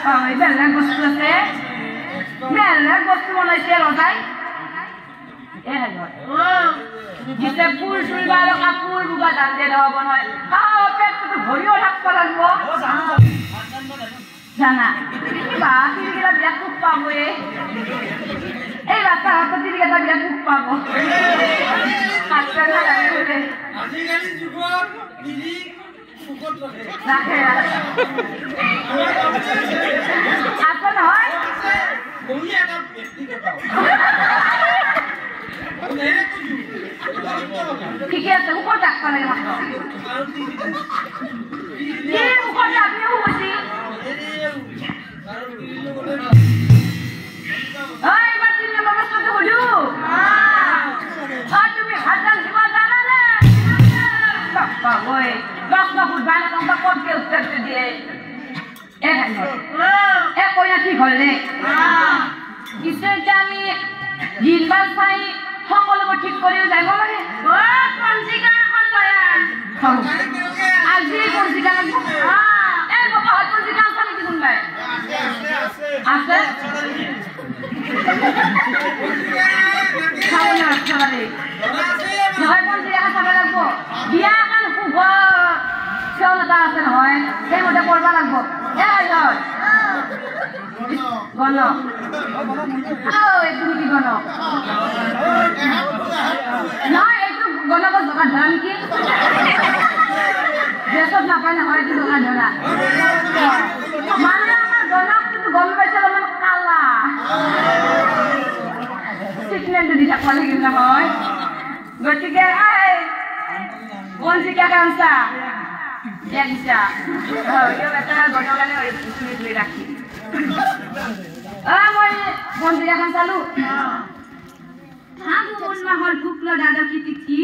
ওই বেলেগ বস্তু আছে বেলেগ বস্তু বনাইছে ৰজাই जिसे फूल चुलवा लो कापूर बुबा दांते रहब নহয় খাও পেটটো ভৰিও থাকব লাগিব জানা কি বা তিৰিগিলা বিয়া খুব পাব এই ৰাস্তা হাতত তিৰিগিলা বিয়া খুব পাব কাটতে না লাগে আজিকালি যুগত তিৰি ফুকত ৰাখে আছে নহয় বহি এটা ব্যক্তিগত ঠিক আছে উপর ডাক্তার লাগে মাত্র কে উপর আপনি হইছি এই বাতিনে বাবা সাথে হলু আর তুমি হাজার জীবন জানা না বাবা ওই বাবা ফুটবল কোনটা করতে উত্তর দিয়ে এ কইনা ঠিক হলে কিসে আমি জিনবাল পাই সকলোবোৰ ঠিক কৰিও যাব লাগে পঞ্জিকা এখন লয়া আজি পঞ্জিকা লাগব এই বাবা পঞ্জিকা আছে নেকি কোনবাই আছে খাওনা খালে নহয় পঞ্জিকা চাব লাগব বিয়া কাল শুভ চলতা আছে নহয় সেই মতে কৰবা লাগব এ হয় গণ এইটো কি গণ নহয় এইটো গণক দোকান ধৰা নেকি ড্ৰেছত নাপায় নহয় এইটো দোকান ধৰা মানে আমাৰ গণক কিন্তু গম পাইছে অলপমান কালা চিকনেলটো দি থাকিব লাগিব নহয় গতিকে পঞ্জিকা কামচা দিছা এটা গণৰ কাৰণে ধৰি ৰাখি মই পঞ্জিকাখন চালো হাঁ মন মাহৰ ভোক লগা দেখি